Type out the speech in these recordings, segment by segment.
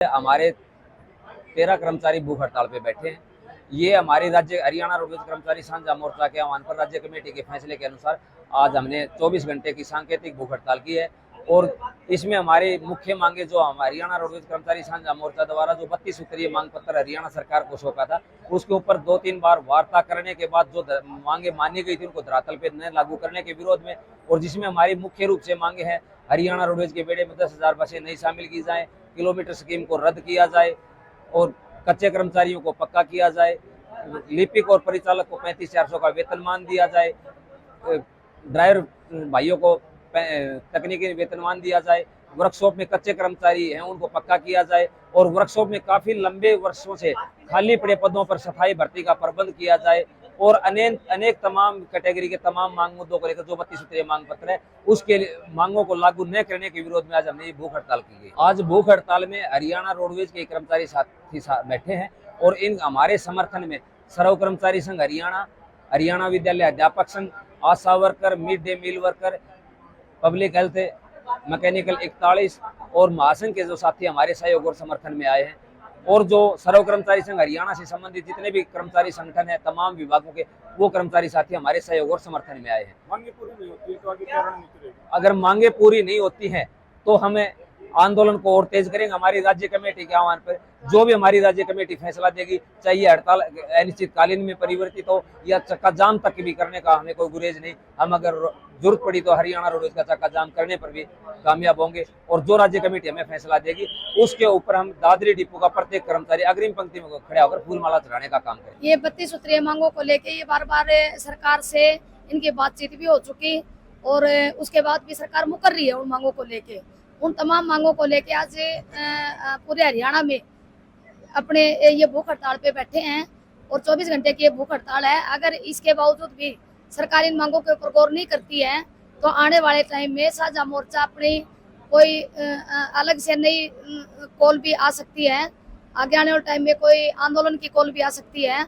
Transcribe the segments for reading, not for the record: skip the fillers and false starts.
हमारे 13 कर्मचारी भूख हड़ताल पे बैठे हैं। ये हमारी राज्य हरियाणा रोडवेज कर्मचारी साझा मोर्चा के आह्वान पर राज्य कमेटी के फैसले के अनुसार आज हमने 24 घंटे की सांकेतिक भूख हड़ताल की है। और इसमें हमारी मुख्य मांगे जो हरियाणा रोडवेज कर्मचारी साझा मोर्चा द्वारा जो 32 सूत्रीय मांग पत्र हरियाणा सरकार को सौंपा था, उसके ऊपर 2-3 बार वार्ता करने के बाद जो मांगे मानी गई थी उनको धरातल पे न लागू करने के विरोध में, और जिसमें हमारी मुख्य रूप से मांगे हैं हरियाणा रोडवेज के बेड़े में 10,000 बसें नहीं शामिल की जाएं, किलोमीटर स्कीम को रद्द किया जाए और कच्चे कर्मचारियों को पक्का किया जाए, लिपिक और परिचालक को 35,400 का वेतनमान दिया जाए, ड्राइवर भाइयों को तकनीकी वेतनमान दिया जाए, वर्कशॉप में कच्चे कर्मचारी हैं उनको पक्का किया जाए और वर्कशॉप में काफी लंबे वर्षों से खाली पड़े पदों पर सफाई भर्ती का प्रबंध किया जाए और अनेक तमाम कैटेगरी के तमाम मांग मुद्दों को लेकर जो 32 सूत्रीय मांग पत्र है उसके मांगों को लागू न करने के विरोध में आज हमने भूख हड़ताल की गई। आज भूख हड़ताल में हरियाणा रोडवेज के कर्मचारी साथी बैठे हैं और इन हमारे समर्थन में सर्व कर्मचारी संघ हरियाणा, हरियाणा विद्यालय अध्यापक संघ, ASHA worker, mid day meal worker, public health, mechanical 41 और महासंघ के जो साथी हमारे सहयोग और समर्थन में आए हैं और जो सर्व कर्मचारी संघ हरियाणा से संबंधित जितने भी कर्मचारी संगठन है तमाम विभागों के वो कर्मचारी साथी हमारे सहयोग और समर्थन में आए हैं। मांगे पूरी नहीं होती तो आगे क्या रणनीति रहेगी? अगर मांगे पूरी नहीं होती हैं तो हमें आंदोलन को और तेज करेंगे। हमारी राज्य कमेटी के आह्वान पर जो भी हमारी राज्य कमेटी फैसला देगी, चाहिए हड़ताल अनिश्चितकालीन में परिवर्तित हो या चक्का जाम तक भी करने का हमें कोई गुरेज नहीं। हम अगर जरूरत पड़ी तो हरियाणा रोडवेज का चक्का जाम करने पर भी कामयाब होंगे और जो राज्य कमेटी हमें फैसला देगी उसके ऊपर हम दादरी डिपो का प्रत्येक कर्मचारी अग्रिम पंक्ति में खड़े होकर फूलमाला चढ़ाने का काम करें। ये 32 सूत्रीय मांगों को लेके ये बार बार सरकार से इनकी बातचीत भी हो चुकी और उसके बाद भी सरकार मुकर रही है उन मांगों को लेके। उन तमाम मांगों को लेके आज पूरे हरियाणा में अपने ये भूख हड़ताल पे बैठे हैं और 24 घंटे की ये भूख हड़ताल है। अगर इसके बावजूद भी सरकार इन मांगों के ऊपर गौर नहीं करती है तो आने वाले टाइम में साझा मोर्चा अपनी कोई अलग से नई कॉल भी आ सकती है। आगे आने वाले टाइम में कोई आंदोलन की कॉल भी आ सकती है।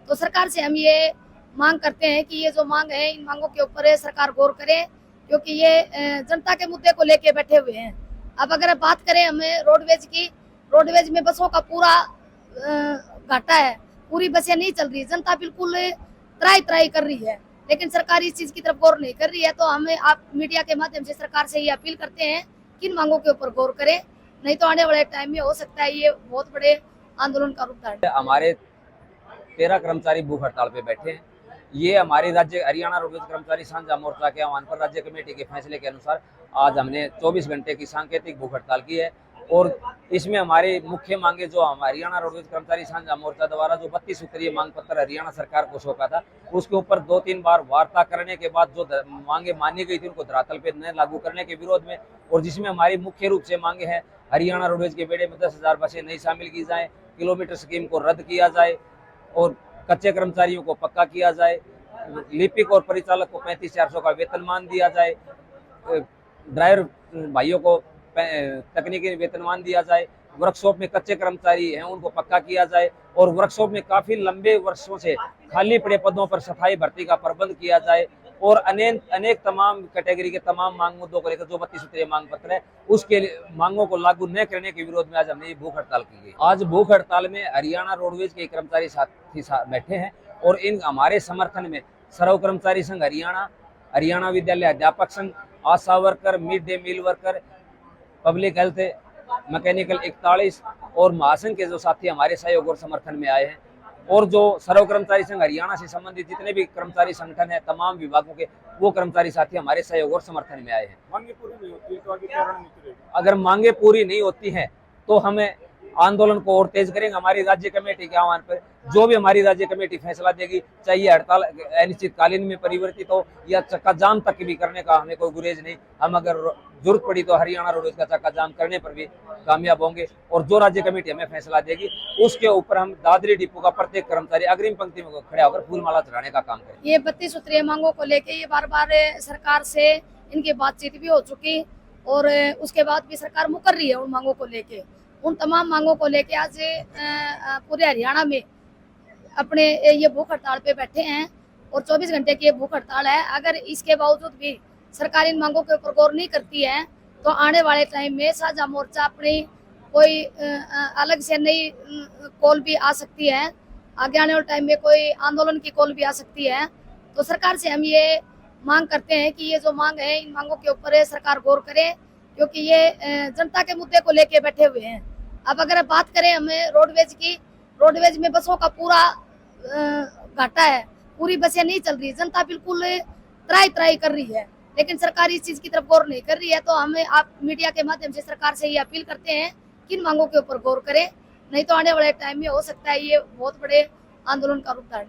तो सरकार से हम ये मांग करते हैं कि ये जो मांग है इन मांगों के ऊपर सरकार गौर करे, क्योंकि ये जनता के मुद्दे को लेके बैठे हुए हैं। अब अगर बात करें हमें रोडवेज की, रोडवेज में बसों का पूरा घाटा है, पूरी बसें नहीं चल रही, जनता बिल्कुल त्राई कर रही है, लेकिन सरकार इस चीज की तरफ गौर नहीं कर रही है। तो हमें आप मीडिया के माध्यम से सरकार से ये अपील करते हैं कि इन मांगों के ऊपर गौर करें, नहीं तो आने वाले टाइम में हो सकता है ये बहुत बड़े आंदोलन का रूप धारण। हमारे 13 कर्मचारी भूख हड़ताल पे बैठे हैं। ये हमारी राज्य हरियाणा रोडवेज कर्मचारी साझा मोर्चा के आह्वान पर राज्य कमेटी के फैसले के अनुसार आज हमने 24 घंटे की सांकेतिक भूख हड़ताल की है और इसमें हमारी मुख्य मांगे जो हरियाणा रोडवेज कर्मचारी साझा मोर्चा द्वारा जो 32 सूत्रीय मांग पत्र हरियाणा सरकार को सौंपा था, उसके ऊपर 2-3 बार वार्ता करने के बाद जो मांगे मानी गई थी उनको धरातल पे न लागू करने के विरोध में, और जिसमें हमारी मुख्य रूप से मांगे हैं हरियाणा रोडवेज के बेड़े में 10,000 बसें नहीं शामिल की जाएं, किलोमीटर स्कीम को रद्द किया जाए और कच्चे कर्मचारियों को पक्का किया जाए, लिपिक और परिचालक को 35,400 का वेतनमान दिया जाए, ड्राइवर भाइयों को तकनीकी वेतनमान दिया जाए, वर्कशॉप में कच्चे कर्मचारी हैं उनको पक्का किया जाए और वर्कशॉप में काफी लंबे वर्षों से खाली पड़े पदों पर सफाई भर्ती का प्रबंध किया जाए और अनेक तमाम कैटेगरी के तमाम मांग मुद्दों को लेकर जो 32 सूत्रीय मांग पत्र है उसके मांगों को लागू न करने के विरोध में आज हमने भूख हड़ताल की गई। आज भूख हड़ताल में हरियाणा रोडवेज के कर्मचारी साथी बैठे हैं और इन हमारे समर्थन में सर्व कर्मचारी संघ हरियाणा, हरियाणा विद्यालय अध्यापक संघ, ASHA worker, mid day meal worker, public health, mechanical 41 और महासंघ के जो साथी हमारे सहयोग और समर्थन में आए हैं और जो सर्व कर्मचारी संघ हरियाणा से संबंधित जितने भी कर्मचारी संगठन है तमाम विभागों के वो कर्मचारी साथी हमारे सहयोग और समर्थन में आए हैं। मांगे पूरी नहीं होती तो आगे क्या रणनीति रहेगी? अगर मांगे पूरी नहीं होती हैं तो हमें आंदोलन को और तेज करेंगे। हमारी राज्य कमेटी के आह्वान पर जो भी हमारी राज्य कमेटी फैसला देगी, चाहिए हड़ताल अनिश्चितकालीन में परिवर्तित हो या चक्का जाम तक भी करने का हमें कोई गुरेज नहीं। हम अगर जरूरत पड़ी तो हरियाणा रोडवेज का चक्का जाम करने पर भी कामयाब होंगे और जो राज्य कमेटी हमें फैसला देगी उसके ऊपर हम दादरी डिपो का प्रत्येक कर्मचारी अग्रिम पंक्ति में खड़े होकर फूलमाला चढ़ाने का काम करें। ये 32 सूत्रीय मांगों को लेके ये बार बार सरकार से इनकी बातचीत भी हो चुकी और उसके बाद भी सरकार मुकर रही है उन मांगों को लेके। उन तमाम मांगों को लेके आज पूरे हरियाणा में अपने ये भूख हड़ताल पे बैठे हैं और 24 घंटे की ये भूख हड़ताल है। अगर इसके बावजूद भी सरकार इन मांगों के ऊपर गौर नहीं करती है तो आने वाले टाइम में साझा मोर्चा अपनी कोई अलग से नई कॉल भी आ सकती है, आगे आने वाले टाइम में कोई आंदोलन की कॉल भी आ सकती है। तो सरकार से हम ये मांग करते हैं कि ये जो मांग है, इन मांगों के ऊपर सरकार गौर करे, क्योंकि ये जनता के मुद्दे को लेके बैठे हुए हैं। अब अगर बात करें हमें रोडवेज की, रोडवेज में बसों का पूरा घाटा है, पूरी बसें नहीं चल रही, जनता बिल्कुल त्राई त्राई कर रही है, लेकिन सरकार इस चीज की तरफ गौर नहीं कर रही है। तो हमें आप मीडिया के माध्यम से सरकार से ये अपील करते हैं कि इन मांगों के ऊपर गौर करें, नहीं तो आने वाले टाइम में हो सकता है ये बहुत बड़े आंदोलन का रूप धारण